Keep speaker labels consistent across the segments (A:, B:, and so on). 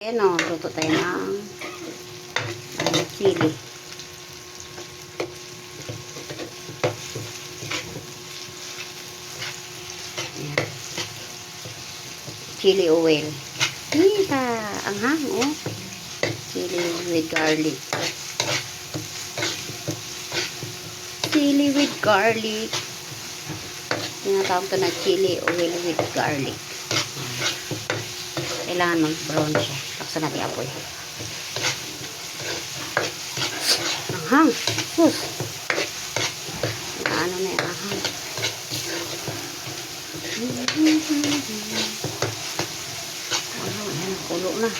A: Ayan o, luto tayo ng chili. Ayan. Chili oil. Hita! Anghang, oh. Chili with garlic. Chili with garlic. Tinatawag to na chili oil with garlic. Kailangan mag-brown siya. Taksan natin apoy. Anghang. Sus. Ano na yung anghang. Anghang. Ayan. Kulo na.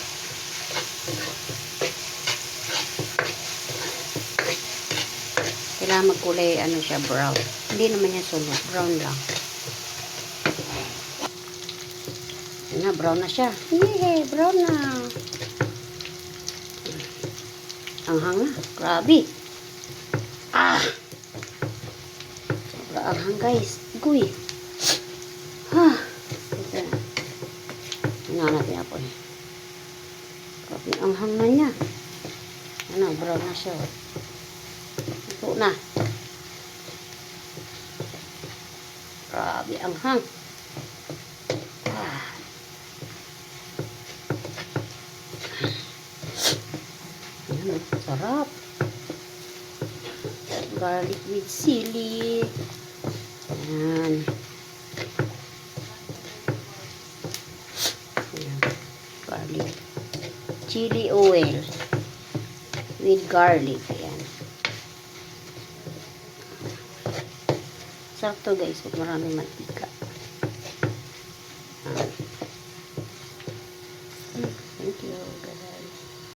A: Kailangan magkulay ano siya, brown. Hindi naman yan sunog. Brown lang. Ayan na. Brown na siya. Yay! Brown na. Anghang na. Grabe. Ah! Sobra anghang, guys. Guy. Ha! Ito na. Tingnan natin apoy. Grabe anghang na niya. Ano, brown na siya. Ito na. Grabe anghang. Ah. Ayan, sarap. Garlic with chili. Ayan. Ayan. Garlic. Chili oil with garlic. Ayan. Sarap to, guys. Pag maraming mantika. Thank you, guys.